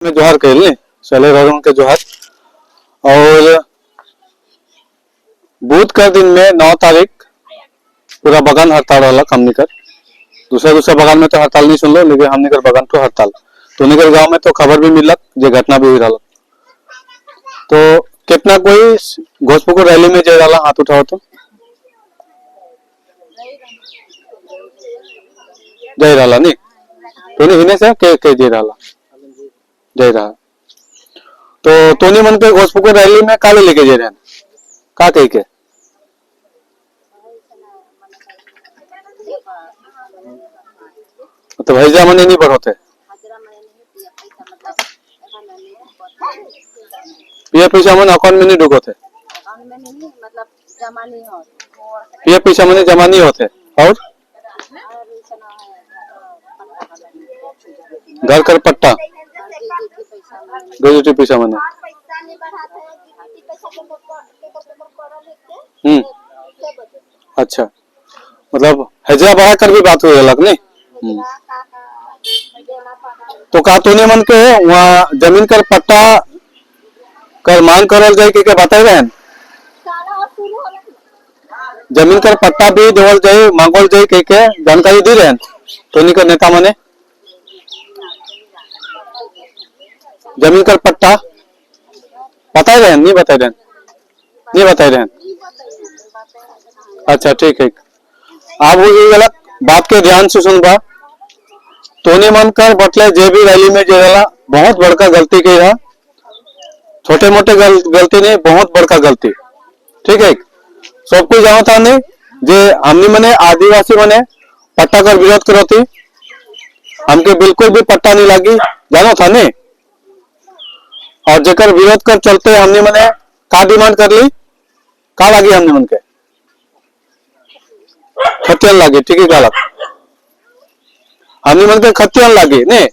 में जोहार कहले चले रंग के जोहार। और बुध का दिन में 9 तारीख पूरा बगान हड़ताल वाला हमने कर दूसरा दूसरा बगान में तो हड़ताल नहीं सुन लो, लेकिन हमने कर बगान तो हड़ताल तो निकर गांव में तो खबर भी मिलक जो घटना भी हुई रहा। तो कितना कोई घोषपुकुर रैली में जा रहा हाथ उठाओ तो जय रहा नहीं तो हिने से के जे रहा जय रहा। तो तोनी मन के घोषपुकुर रैली में काले लेके जे रहे का कह के तो भैया मने नहीं बढ़ोते पिया पैसा मन अकाउंट में नहीं ढुकोते पिया पैसा मने जमा नहीं होते और घर कर पट्टा ग्रेजुटी पैसा मने अच्छा मतलब हजरा बढ़ा कर भी बात हुई अलग नहीं। तो का तूने मन के वहाँ जमीन कर पट्टा कर मांग करल जाए के बताए रहे जमीन कर पट्टा भी देवल जाए मांगल जाए के जानकारी दी रहे तोनी कर नेता मने जमीन कर पट्टा बताए रहे नहीं बताए रहे अच्छा ठीक है। आप ये गलत बात के ध्यान से सुनबा तोने मन कर बटले जे भी रैली में जेला बहुत बड़का गलती की है, छोटे मोटे गलती नहीं बहुत बड़का गलती ठीक है। सब कुछ जानो था नहीं जे हमने मने आदिवासी मने पट्टा कर विरोध करो थी हमके बिल्कुल भी पट्टा नहीं लगी जानो था नहीं। और जेकर विरोध कर चलते हमने मने का डिमांड कर ली का लगी हमने मन के खतियान लगी ठीक है गलत हमने मन के खतियान लगी नहीं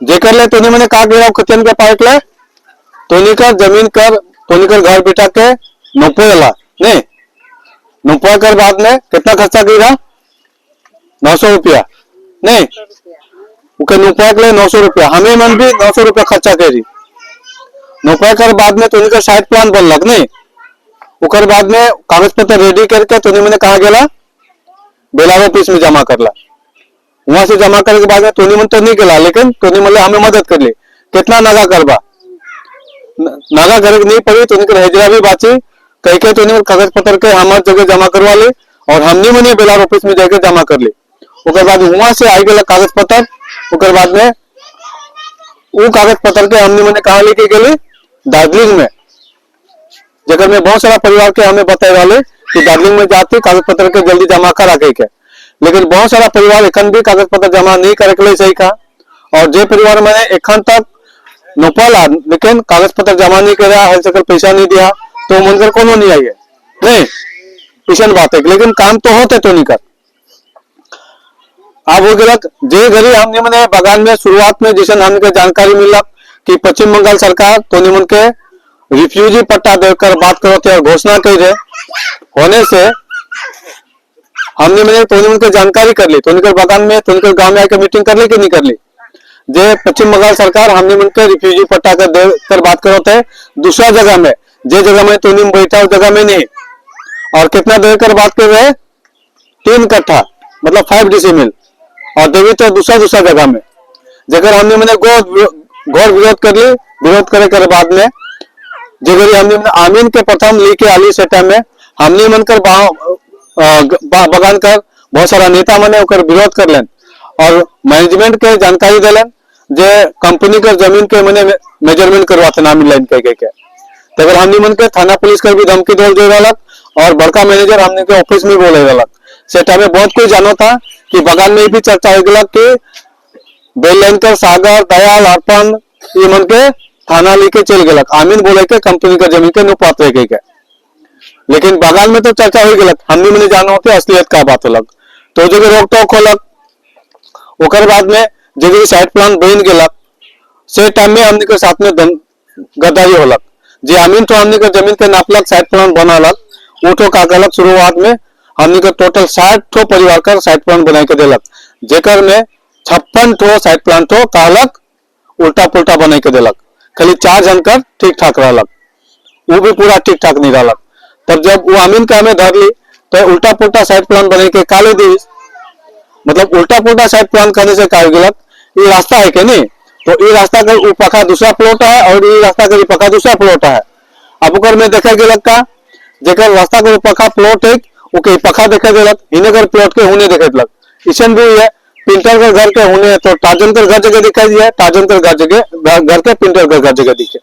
जेकर ले तोनी मने का गिराव खतियान के पाइक ले तोनी कर जमीन कर तोनी कर घर बिठा के नोपोला नहीं नोपा कर बाद में कितना खर्चा गिरा 900 रुपया नहीं उके नोपा के लिए 900 रुपया हमें मन भी 900 रुपया खर्चा करी नोपा कर बाद में तोनी कर साइड प्लान बन लग नहीं उकर बाद में कागज पत्र रेडी करके तोनी मैंने कहा गेला बेलार ऑफिस में जमा करला वहां से जमा करने के बाद में तोनी मन तो नहीं गेला लेकिन तोनी मतलब हमें मदद कर ली कितना नागा करबा नागा करे नहीं पड़ी तोनी कर हजरा भी बाची कह के तोनी कागज पत्र के हमारे जगह जमा करवा ले और हमने मने बेलार ऑफिस में जाके जमा कर ली उकर बाद वहां से आई गेला कागज पत्र उकर बाद में वो कागज पत्र के हमने मने कहा लेके गेली दार्जिलिंग में जगह में बहुत सारा परिवार के हमें बताए वाले कि दार्जिलिंग में जाते कागज पत्र के जल्दी जमा करा के लेकिन बहुत सारा परिवार एखन भी कागज पत्र जमा नहीं करे के सही का और जे परिवार मैंने एखन तक नोपला लेकिन कागज पत्र जमा नहीं करा है सकर पैसा नहीं दिया तो मनकर कोनो नहीं आई है नहीं पिछन बात है लेकिन काम तो होते तो नहीं कर आप वो गलत जे घड़ी हमने मैंने बगान में शुरुआत में जैसे हमने जानकारी मिला कि पश्चिम बंगाल सरकार तो निमन के रिफ्यूजी पट्टा देकर बात करो थे और घोषणा कर रहे होने से हमने मैंने तोनी को जानकारी कर ली तोनी बगान में तोनी गांव में आकर मीटिंग कर ली कि नहीं कर ली जे पश्चिम बंगाल सरकार हमने मन के रिफ्यूजी पट्टा कर बात करो थे दूसरा जगह में जे जगह में तोनी बैठा उस जगह में नहीं और कितना देर कर बात कर रहे 3 कट्ठा मतलब 5 डिसिमिल और देवी तो दूसरा जगह में जगह हमने मैंने गौर विरोध कर ली विरोध करे कर बाद में जगह हमने आमीन के प्रथम ली के आली सेटा में हमने मनकर बगान कर बहुत सारा नेता मने विरोध कर लेन और मैनेजमेंट के जानकारी दिलन जे कंपनी के जमीन के मने मेजरमेंट करवाते ना मिलन के तब हमने मन के थाना पुलिस कर भी धमकी दे रहा और बड़का मैनेजर हमने के ऑफिस में बोले रहा सेटा में बहुत कुछ जानो था कि बगान में भी चर्चा हो गया कि बेलैंकर सागर दयाल अर्पण ये मन के थाना लेके चल गया आमीन बोले के कंपनी का जमीन के नुपात रह गई लेकिन बगान में तो चर्चा हो गया हमने मैंने जाना होते असलियत का बात अलग तो जगह रोक टोक होलक ओकर बाद में जगह साइड प्लान बन गया से टाइम में हमने के साथ में गद्दारी होलक जे आमीन तो हमने के जमीन के नापलक साइड प्लान बनालक उठो का गलत शुरुआत में हमने के टोटल 60 ठो परिवार का साइड प्लान बना के दिलक जेकर में 56 ठो साइड प्लान ठो कहलक उल्टा पुल्टा बना के दिलक। खाली 4 जनकर ठीक ठाक रहलक, वो भी पूरा ठीक ठाक नहीं रहलक। तब जब वो अमीन के हमें धर ली तो उल्टा पुल्टा साइड प्लान बने के काले दी, मतलब उल्टा पुल्टा साइड प्लान करने से कहा गलत ये रास्ता है कि नहीं, तो ये रास्ता का पका दूसरा प्लॉट है और ये रास्ता का पका दूसरा प्लॉट है। अब ओकर में देखे गलत का जेकर रास्ता के पका प्लॉट है ओके पका देखे गलत इन्हें कर प्लॉट के होने देखे गलत। इसन भी है पिंटर के घर के होने तो टार्जन के घर जगह दिखाई दिया, टार्जन के घर जगह घर के पिंटर के घर जगह दिखे।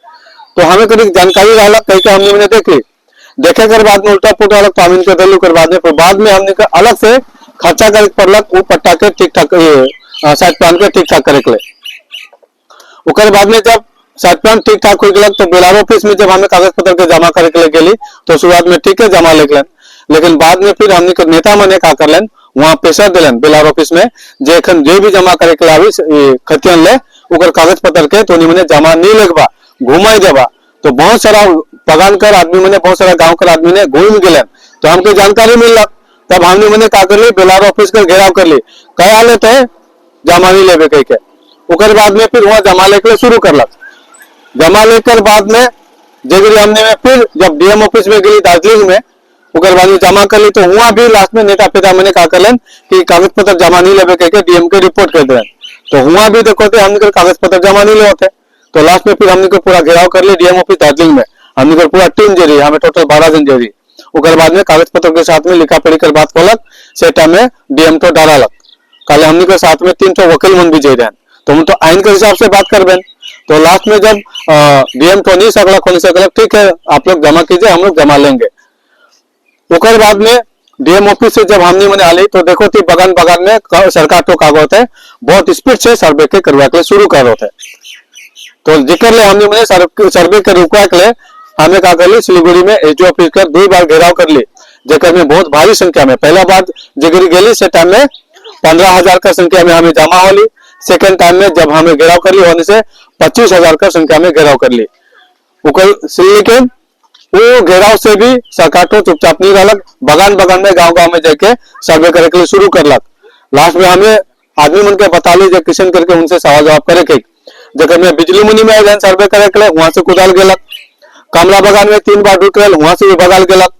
तो हमें कभी जानकारी रहा कहीं के हमने देख ली, देखे कर बाद में उल्टा पुल्टा अलग पामिन के दलू कर बाद में फिर बाद में हमने अलग से खर्चा करे पड़लक वो पट्टा के ठीक ठाक साइड प्लान के ठीक ठाक करे के। ओकर बाद में जब साइड प्लान ठीक ठाक हो गया तो बेलार ऑफिस में जब हमें कागज पत्र के जमा करे के गेली तो शुरुआत में ठीक है जमा लेकिन लेकिन बाद में फिर हमने नेता मने का कर लेन वहां प्रेशर दिलन बेलार ऑफिस में जे एखन जो भी जमा करे के लावी खतियन ले ओकर कागज पत्र के तो मने जमा नहीं लगबा घुमाई देबा। तो बहुत सारा बगान कर आदमी मने बहुत सारा गांव कर आदमी ने घूम गेलन तो हमको जानकारी मिलल। तब हमने मने का कर ली बेलार ऑफिस का घेराव कर ली कहा लेते जमा नहीं लेबे कह के। ओकर बाद में फिर वहां जमा लेके शुरू करलक। जमा लेकर बाद में जगरी हमने में फिर जब डीएम ऑफिस में गई दार्जिलिंग में ओकर बाद में जमा कर ली तो वहां भी लास्ट में नेता पिता मैंने कहा करलन कि कागज पत्र जमा नहीं लेबे कह के डीएम के रिपोर्ट कर दें। तो वहां भी देखो थे हमने कागज पत्र जमा नहीं लेते तो लास्ट में फिर हमने को पूरा घेराव कर ली डीएम ऑफिस दार्जिलिंग में। हमने को पूरा टीम जे रही हमें टोटल 12 जन जे रही। ओकर बाद में कागज पत्र के साथ में लिखा पढ़ी कर बात कलक से टाइम में डीएम तो डालक कल हमने के साथ में 300 वकील मन भी जे रहे तो हम तो आइन के हिसाब से बात करबें। तो लास्ट में जब डीएम तो नहीं सकलक ठीक है आप लोग जमा कीजिए हम लोग जमा लेंगे। ओकर बाद में डीएम ऑफिस से जब हमने मैंने आली तो देखो थी बगान बगान में सरकार तो कागज है बहुत स्पीड से सर्वे के करवा के शुरू कर रहे थे। तो जिक्र ले हमने मैंने सर्वे के रुकवा के हमें क्या कर ली सिलीगुड़ी में एसडीओ ऑफिस कर 2 बार घेराव कर ली जेकर में बहुत भारी संख्या में पहला बार जिगरी गेली से टाइम में 15,000 का संख्या में हमें जमा होली। सेकेंड टाइम में जब हमें घेराव कर ली होने से 25,000 का संख्या में घेराव कर ली। लेकिन वो घेराव से भी सरकार तो चुपचाप नहीं रहलक बगान बगान में गांव गांव में जाके सर्वे करे के लिए शुरू करलक। लास्ट में हमें आदमी मन के बता ली किशन करके उनसे सवाल जवाब करे के जगह में बिजली मुनि में गए सर्वे करे के वहां से कुदाल गेलक। कमला बगान में 3 बार ढुक रहे वहां से भी भगाल गेलक।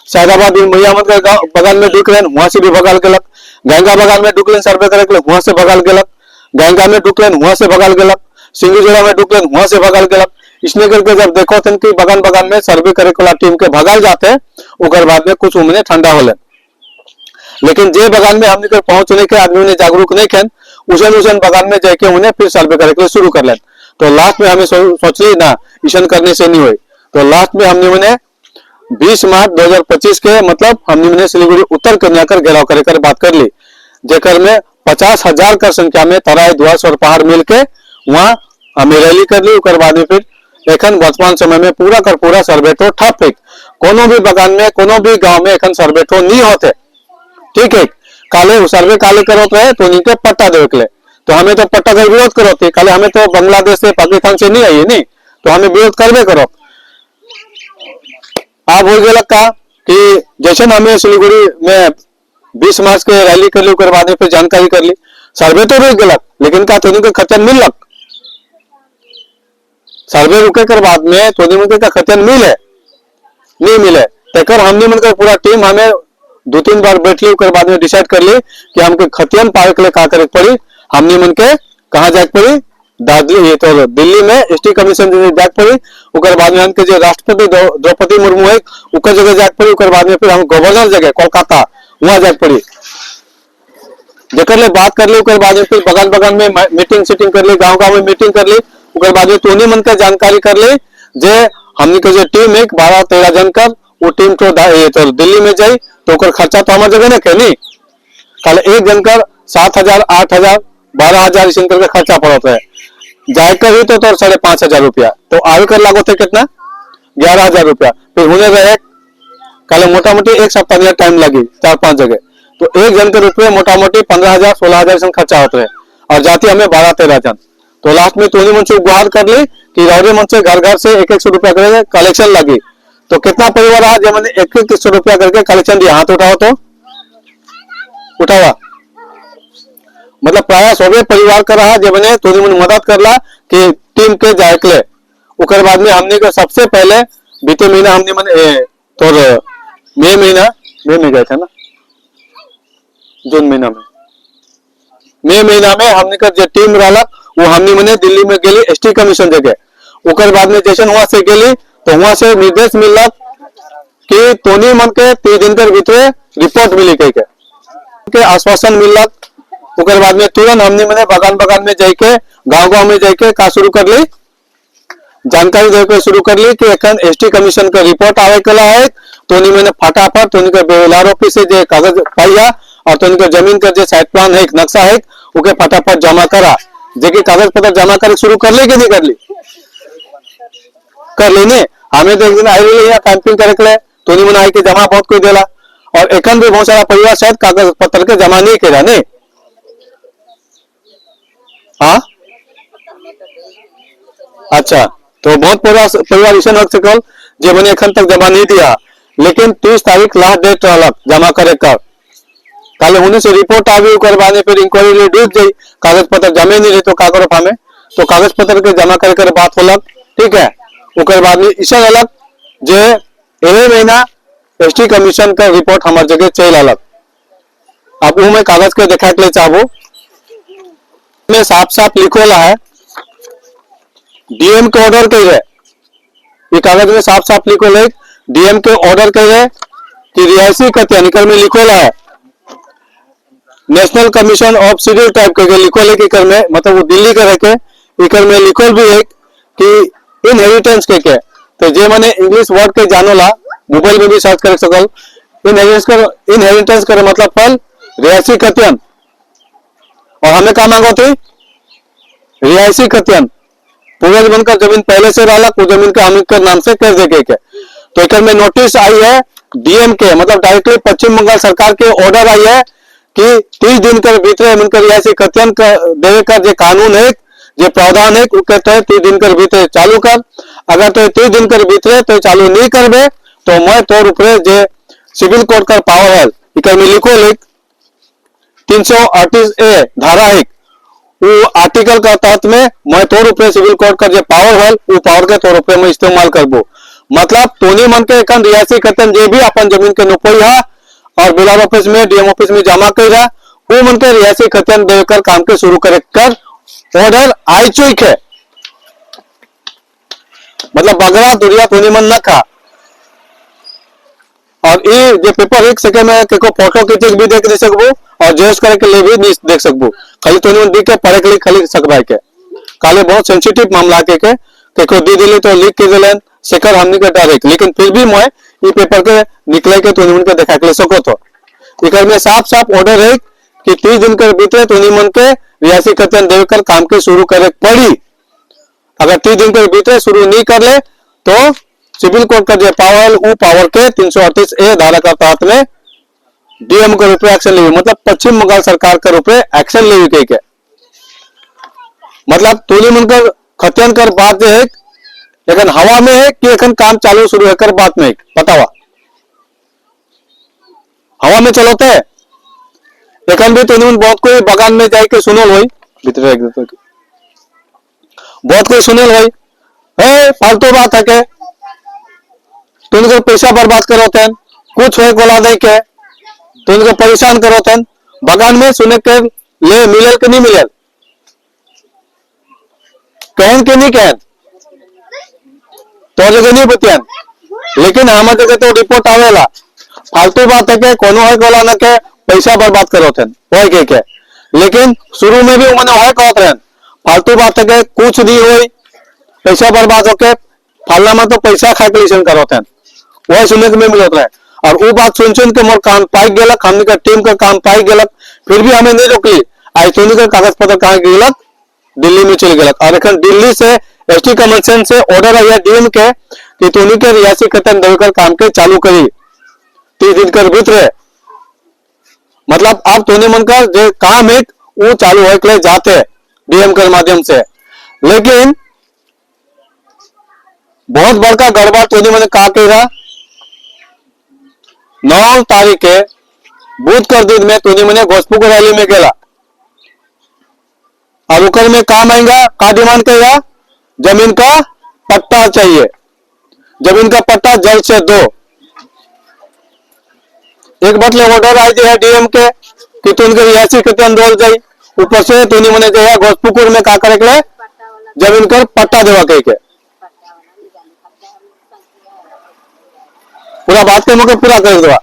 सैदाबाद मैयामत के बगान में ढुक रहे वहां से भी भगाल गेलक। गंगा बगान में ढुकले सर्वे करे के वहां से भगाल गेलक। गंगा में ढुकले वहां से भगाल गेलक। सिंगूजोड़ा में ढुकले वहां से भगाल गेलक। इसने करके जब देखो थे कि बगान बगान में सर्वे करे वाला टीम के भगाल जाते ओकर बाद में कुछ उमने ठंडा होले। लेकिन जे बगान में हमने पहुंचने के आदमी ने जागरूक नहीं खेन उसन बगान में जाके उन्हें फिर सर्वे करे के शुरू कर लें। तो लास्ट में हमें सोच ली ना ईशन करने से नहीं हुई। तो लास्ट में हमने मैंने 20 मार्च 2025 के मतलब हमने मैंने सिलीगुड़ी उत्तर कन्या कर घेराव करे कर बात कर ली जेकर में 50,000 का संख्या में तराई द्वास और पहाड़ मिल के वहां हमें रैली कर ली। उसके बाद में फिर एखन वर्तमान समय में पूरा कर पूरा सर्वे तो ठप है कोनो भी बगान में कोनो भी गांव में एखन सर्वे तो नहीं होते ठीक है। काले सर्वे काले करो रहे तो नीचे पट्टा देख ले तो हमें तो पट्टा का विरोध करो थे काले हमें तो बांग्लादेश से पाकिस्तान से नहीं आई नहीं तो हमें विरोध करवे करो। आप बोल गए का कि जैसे हमें सिलीगुड़ी में 20 मार्च के रैली कर ली बाद में फिर जानकारी कर ली सर्वे तो रुक गलत लेकिन का तो खतन मिलक सर्वे रुके कर बाद में तो का खतन मिले नहीं मिले तेकर हमने मनकर पूरा टीम हमें 2-3 बार बैठ ली बाद में डिसाइड कर ली कि हमको खतियन पावे के लिए का करे पड़ी। हमने मन के कहा जाए पड़ी दार्जिलिंग ये तो दिल्ली में एसटी कमीशन जाके पड़ी। उकर बाद में हमके जो राष्ट्रपति द्रौपदी मुर्मू है उकर जगह जाके पड़ी। उकर बाद में फिर हम गवर्नर जगह कोलकाता वहां जाके पड़ी जेकर ले बात कर ली। उकर बाद में फिर बगल बगल में मीटिंग सीटिंग कर ली गांव गांव में मीटिंग कर ली। उकर बाद में तोनी मन का जानकारी कर ली जे हमने के जो टीम है 12-13 जन कर वो टीम तो दिल्ली में जाई तो खर्चा तो हमारे जगह ना के नहीं कल एक जन कर 7,000 8,000 12,000 इस करके खर्चा पड़ता है जाए कर ही तो 5,500 रुपया तो आगे कर लागो थे कितना 11,000 रुपया फिर होने रहे कल मोटा मोटी 1 सप्ताह टाइम लगी 4-5 जगह तो एक जन के रुपये मोटा मोटी 15,000 16,000 खर्चा होता है और जाती हमें 12-13 जन। तो लास्ट में तोनी मन से गुहार कर ली कि रौरे मन से घर घर से 100 रुपया करके कलेक्शन लगी। तो कितना परिवार रहा जब मैंने 100 रुपया करके कलेक्शन दिया हाथ उठाओ तो उठावा मतलब प्राय 100 परिवार का रहा जब मैंने तोनी मन मदद कर ला कि टीम के जायकले उकर बाद में हमने को सबसे पहले बीते महीना हमने मैंने तो मई में गए थे ना, जून महीना में, मई महीना में हमने का जो टीम रहा वो हमने मैंने दिल्ली में गेली एसटी कमीशन जगह उकर बाद में जैसे वहां से गेली तो वहां से निर्देश मिलल कि तोनी मन के 3 दिन के भीतर रिपोर्ट मिली कही के आश्वासन मिलल। उकर बाद में तुरंत हमने मैंने बगान में जाके गांव में जाके का शुरू कर ली, जानकारी देकर शुरू कर ली कि एखन एसटी कमीशन का रिपोर्ट आवे कला है। तोनी मैंने फटाफट तोनी के बेलार ऑफिस से जो कागज पाइया और तोनी के जमीन का जो साइट प्लान है नक्शा है उके फटाफट जमा करा, जेके कागज पत्र जमा कर शुरू कर ली कि नहीं कर ली, कर ली ने। हमें तो एक दिन आई रही कैंपिंग करे के तोनी मैंने आई के जमा बहुत कोई देला और एखन भी बहुत सारा परिवार शायद कागज पत्र के जमा नहीं करा नहीं। हाँ अच्छा, तो बहुत परिवार ऐसा रख सकल जो मैंने एखन तक जमा नहीं दिया, लेकिन 30 तारीख लास्ट डेट रहलक जमा करे कर। कल होने से रिपोर्ट आवी करवाने फिर इंक्वायरी डूब गई, कागज पत्र जमे नहीं रहे तो का करो हमें, तो कागज पत्र के जमा कर बात होलक, ठीक है। उकर बाद में ईसा अलग जे एहे महीना एसटी कमीशन का रिपोर्ट हमारे जगह चल अलग। अब वो मैं कागज के देखा के लिए चाहूँ में साफ साफ लिखोला है डीएम के ऑर्डर कही है, ये कागज में साफ साफ लिखो है डीएम के ऑर्डर कही है कि रिहायशी कत्या निकल में लिखोला है national commission of schedule type के लिखो है कि कर में मतलब वो दिल्ली के रखे इकर में लिखो भी है कि इनहेरिटेंस के तो जे मैंने इंग्लिश वर्ड के जानोला मोबाइल में भी सर्च कर सकल। इनहेरिटेंस कर मतलब फल रिहायशी कत्यन और हमें क्या मांगो थी रिहायशी कत्यन पूरे जीवन का जमीन पहले से रहा वो जमीन का हम नाम से कर दे के तो एक में नोटिस आई है डीएम के मतलब डायरेक्टली पश्चिम बंगाल सरकार के ऑर्डर आई है कि 30 दिन के भीतर मिलकर रिहायशी कत्यन देवे का जो कानून है जो प्रावधान है वो कहते हैं 30 दिन के भीतर चालू कर, अगर तो 30 दिन के भीतर तो चालू नहीं करबे तो मैं तौर ऊपर जो सिविल कोर्ट का पावर है इकर में लिखो लिख 338A धारा है वो आर्टिकल का तहत में मैं तौर ऊपर सिविल कोर्ट का जो पावर है वो पावर के तौर ऊपर मैं इस्तेमाल करबो। मतलब तोनी मन के एखन रिहायशी कत्यन जे भी अपन जमीन के नोपई है और बिलार ऑफिस में डीएम ऑफिस में जमा कर वो मन के रिहायशी कत्यन देकर काम के शुरू करे कर ऑर्डर आई चुक है। मतलब बगरा दुरिया तोनी मन न खा और ये जो पेपर एक सेकंड में के को फोटो खींच भी देख दे सकबो और जेस करे के लिए भी नहीं देख सकबो, खाली तोनी मन देख के पढ़े के लिए खाली सकबाई के काले बहुत सेंसिटिव मामला के को दी दिले तो लिख के दिलन सेकर हमनी के डायरेक्ट, लेकिन फिर भी मैं ये पेपर के निकले के तोनी मन के देखा के सको तो इकर में साफ साफ ऑर्डर है कि 30 दिन के भीतर तोनी मन के रिहायशी कत्यन देकर काम के शुरू करे पड़ी। अगर 30 दिन के भीतर शुरू नहीं कर ले तो सिविल कोर्ट का जो पावर वो पावर के 338A धारा का तहत में डीएम के रूप में एक्शन ले, मतलब पश्चिम बंगाल सरकार के रूप में एक्शन ले के मतलब तोनी मन का खत्यन कर बात है लेकिन हवा में है कि एखन काम चालू शुरू है कर बात में बतावा हवा में चलोते है एखन भी तोनी मन बहुत कोई बगान में जाके सुनल होई भीतर एक देते बहुत कोई सुनल होई है फालतू बात है के तुम को पैसा बर्बाद करो तेन कुछ है गोला दे के तुम को परेशान करो तेन बगान में सुने के ले मिलल के नहीं मिलल कहन के नहीं कहन तो जगह नहीं बतियान, लेकिन हमारे जगह तो रिपोर्ट आवेला फालतू बात है के कोनो है गोला न के पैसा बर्बाद करो तेन वही के लेकिन शुरू में भी उन्होंने वही कहत रहन फालतू बात है के कुछ नहीं हुई पैसा बर्बाद होके फालना में तो पैसा खा के लिसन करो तेन वही सुनने को मिलत रहे और वो बात सुन के मोर काम पाई गेलक हमने का टीम का काम पाई गेलक फिर भी हमें नहीं रोकली आज तोनी का कागज पत्र कहाँ गेलक दिल्ली में चल गेलक और एखन दिल्ली से एसटी कमीशन से ऑर्डर आया डीएम के कि तोनी के रिहायशी कत्यन देकर काम के चालू करी 30 दिन के भीतर मतलब अब तोनी मन का जो काम है वो चालू है के जाते डीएम के माध्यम से, लेकिन बहुत बड़का गड़बड़ तोनी मैंने कहा कह रहा 9 तारीख के बुध कर दिन में तोनी मैंने घोषपुर रैली में गेला और उकर में काम आएगा का डिमांड करेगा, जमीन का पट्टा चाहिए, जमीन का पट्टा जल्द से दो। एक बटले ऑर्डर आई है डीएम के कि तुम रिहायशी के अंदर जाई, ऊपर से तुनी मने जो है घोषपुकुर में का करे के जमीन कर पट्टा देवा कह के पूरा बात के मौके पूरा कर देवा।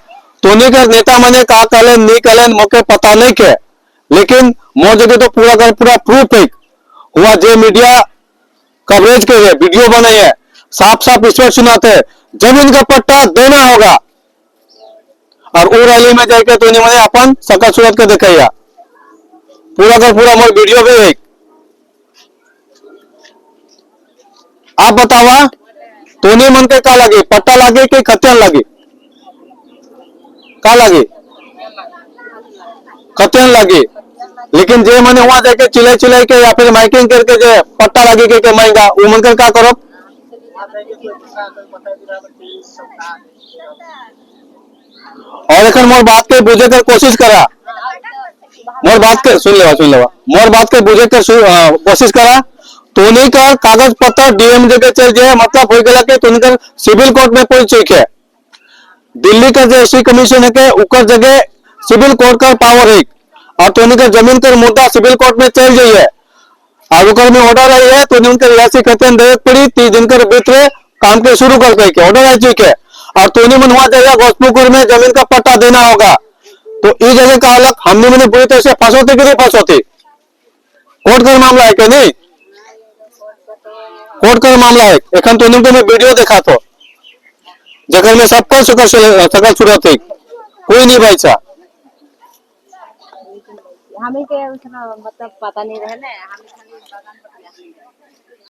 तोनी के नेता मने का कले नहीं कले मौके पता नहीं के, लेकिन मोर जगह तो पूरा कर पूरा प्रूफ है हुआ जे मीडिया कवरेज के है, वीडियो बने है, साफ साफ ईश्वर सुनाते हैं जमीन का पट्टा देना होगा। और वो रैली में जाके तो मैंने अपन सकल सूरत के दिखाया पूरा कर पूरा मोर वीडियो भी है। आप बतावा तोनी मन के का लगे, पट्टा लगे कि खतियान लगे, का लगे खतियान लगे। लेकिन जे मने वहां जाके चिल्लाई चिल्लाई के या फिर माइकिंग करके जे पट्टा लगे के मांगा वो मन कर का करो। और एक मोर बात के बुझे कर कोशिश करा, मोर बात के सुन लेवा मोर बात के बुझे कर कोशिश करा। तोनी का कागज पत्र डीएम जगह चल जाए मतलब हो गया कि तोनी का सिविल कोर्ट में कोई चेक है, दिल्ली का जो एससी कमीशन है के उकर जगह सिविल कोर्ट का पावर है और तोनी का जमीन कर मुद्दा सिविल कोर्ट में चल जाइए और उकर में ऑर्डर आई है तो उनके रिहायशी खतियान दे पड़ी 30 दिन कर भीतर काम के शुरू कर के ऑर्डर आई चुके है और तोनी मन हुआ जाएगा घोषपुकुर में जमीन का पट्टा देना होगा। तो इस जगह का अलग हमने मैंने बुरी तरह से फंसोते कि नहीं फंसोते, कोर्ट का मामला है कि नहीं, कोर्ट का मामला है। एखन तो मैं वीडियो देखा तो जगह में सबको सकल सूरत है, कोई नहीं भाई सा हमें के उसना मतलब पता नहीं रहे ना, हमें खाली बागान पता